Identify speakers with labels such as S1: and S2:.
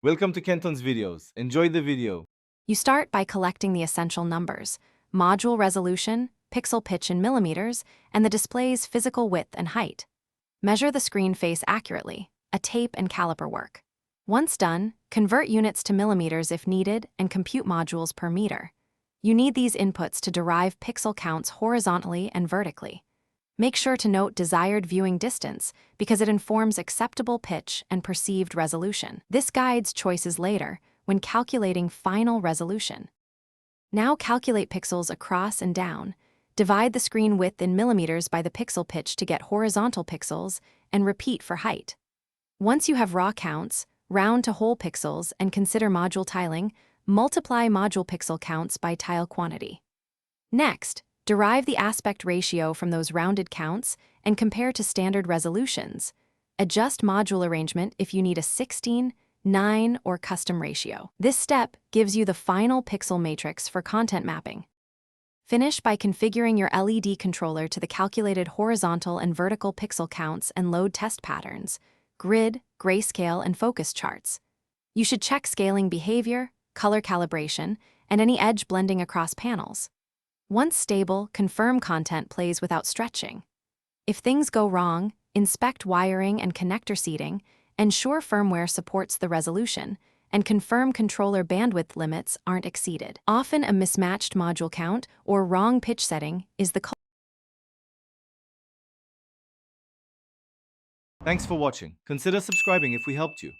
S1: Welcome to Kenton's videos. Enjoy the video.
S2: You start by collecting the essential numbers: module resolution, pixel pitch in millimeters, and the display's physical width and height. Measure the screen face accurately. A tape and caliper work. Once done, convert units to millimeters if needed and compute modules per meter. You need these inputs to derive pixel counts horizontally and vertically. Make sure to note desired viewing distance because it informs acceptable pitch and perceived resolution. This guides choices later when calculating final resolution. Now calculate pixels across and down. Divide the screen width in millimeters by the pixel pitch to get horizontal pixels, and repeat for height. Once you have raw counts, round to whole pixels and consider module tiling. Multiply module pixel counts by tile quantity. Next, derive the aspect ratio from those rounded counts and compare to standard resolutions. Adjust module arrangement if you need a 16:9 or custom ratio. This step gives you the final pixel matrix for content mapping. Finish by configuring your LED controller to the calculated horizontal and vertical pixel counts and load test patterns, grid, grayscale, and focus charts. You should check scaling behavior, color calibration, and any edge blending across panels. Once stable, confirm content plays without stretching. If things go wrong, inspect wiring and connector seating, ensure firmware supports the resolution, and confirm controller bandwidth limits aren't exceeded. Often a mismatched module count or wrong pitch setting is the culprit.
S1: Thanks for watching. Consider subscribing if we helped you.